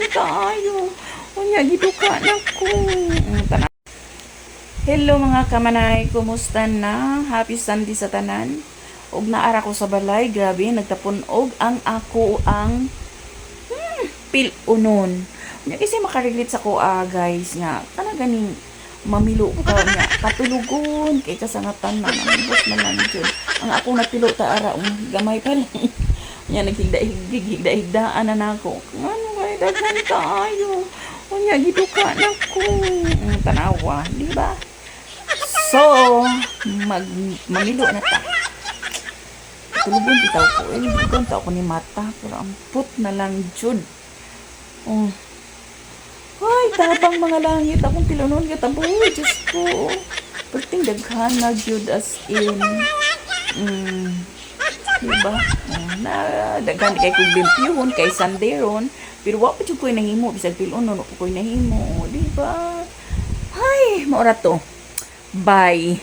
kaayo. Unya giduka nako. Hello mga kamanay, kumusta na? Happy Sunday sa tanan. Og naara ko sa balay, grabe nagtapon og ang ako ang pilunon. Unya kasi makarelate sa ko guys nga kana ganing mamilo ka nga katulugon kay kasangatan na ambot na lang jud. Ang ako napilo ta ara gamay pa lang. Unya naghigda-higdaan na nako. Ano kay daghan kaayo. Unya giduka nako. Tanawa, di ba? So, mamilo na ta. Tulugon bitaw ko. Tulugon ta ako ni mata. Pero amput na lang jud. Oh. Ay, tabang mga langit. Akong pilunon kataboy. Diyos ko. Perting daghan na jud as in. Diba? Na daghan kay kong limpyuhon kay sanderon. Pero wala pa jud ko'y nahimo. Bisag pilunon, wala pa ko'y nahimo. Diba? Ay, maura to. Bye.